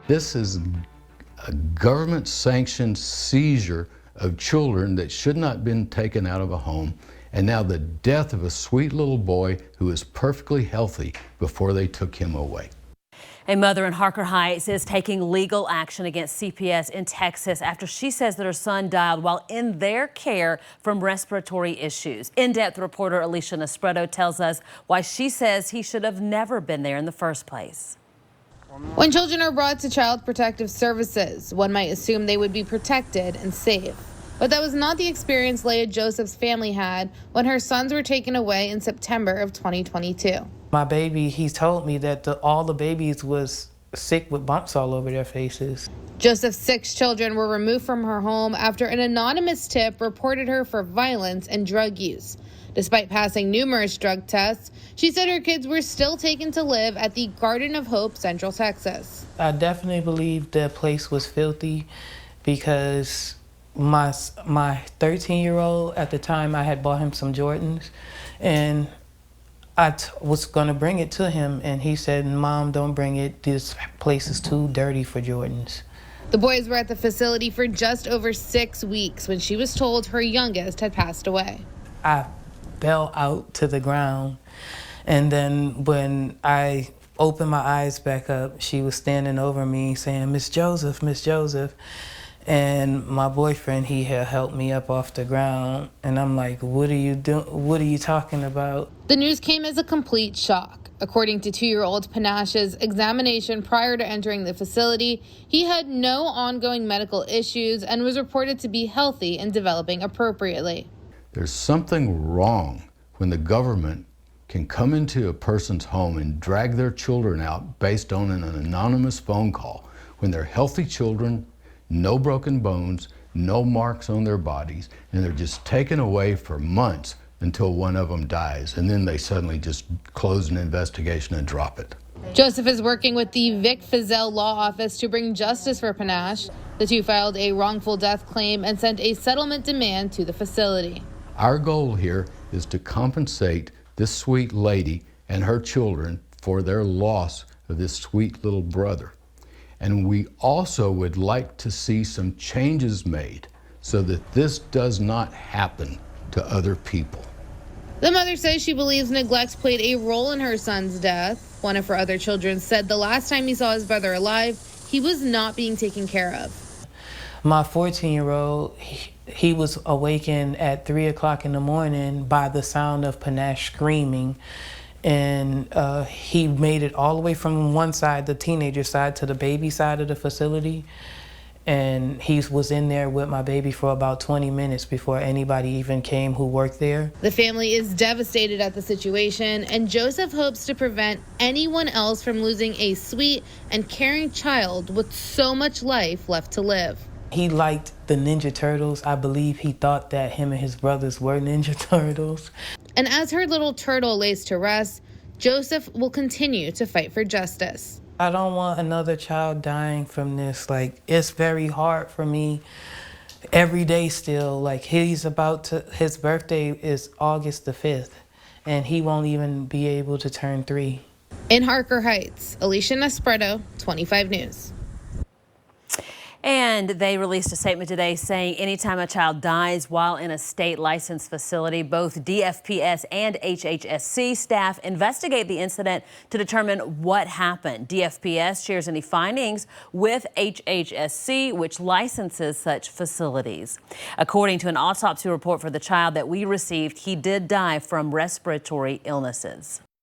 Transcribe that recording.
This is a government-sanctioned seizure of children that should not have been taken out of a home, and now the death of a sweet little boy who was perfectly healthy before they took him away. A mother in Harker Heights is taking legal action against CPS in Texas after she says that her son died while in their care from respiratory issues. In-depth reporter Leah Joseph tells us why she says he should have never been there in the first place. When children are brought to Child Protective Services, one might assume they would be protected and safe. But that was not the experience Leah Joseph's family had when her sons were taken away in September of 2022. My baby, he told me that all the babies was sick with bumps all over their faces. Joseph's 6 children were removed from her home after an anonymous tip reported her for violence and drug use. Despite passing numerous drug tests, she said her kids were still taken to live at the Garden of Hope, Central Texas. I definitely believe the place was filthy because my 13-year-old, at the time I had bought him some Jordans, and I was going to bring it to him, and he said, "Mom, don't bring it. This place is too dirty for Jordans." The boys were at the facility for just over 6 weeks when she was told her youngest had passed away. I fell out to the ground, and then when I opened my eyes back up, she was standing over me saying, "Miss Joseph, Miss Joseph." And my boyfriend, he had helped me up off the ground, and I'm like, "What are you doing? What are you talking about?" The news came as a complete shock. According to 2-year-old Panash's examination prior to entering the facility, he had no ongoing medical issues and was reported to be healthy and developing appropriately. There's something wrong when the government can come into a person's home and drag their children out based on an anonymous phone call when they're healthy children, no broken bones, no marks on their bodies, and they're just taken away for months until one of them dies, and then they suddenly just close an investigation and drop it. Joseph is working with the Vic Fizell Law Office to bring justice for Panache. The two filed a wrongful death claim and sent a settlement demand to the facility. Our goal here is to compensate this sweet lady and her children for their loss of this sweet little brother. And we also would like to see some changes made so that this does not happen to other people. The mother says she believes neglect played a role in her son's death. One of her other children said the last time he saw his brother alive, he was not being taken care of. My 14-year-old, he was awakened at 3 o'clock in the morning by the sound of Panache screaming. And he made it all the way from one side, the teenager side, to the baby side of the facility. And he was in there with my baby for about 20 minutes before anybody even came who worked there. The family is devastated at the situation, and Joseph hopes to prevent anyone else from losing a sweet and caring child with so much life left to live. He liked the Ninja Turtles. I believe he thought that him and his brothers were Ninja Turtles. And as her little turtle lays to rest, Joseph will continue to fight for justice. I don't want another child dying from this. Like, it's very hard for me every day still. Like, his birthday is August the 5th, and he won't even be able to turn 3. In Harker Heights, Alicia Nespreto, 25 News. And they released a statement today saying anytime a child dies while in a state licensed facility, both DFPS and HHSC staff investigate the incident to determine what happened. DFPS shares any findings with HHSC, which licenses such facilities. According to an autopsy report for the child that we received, he did die from respiratory illnesses.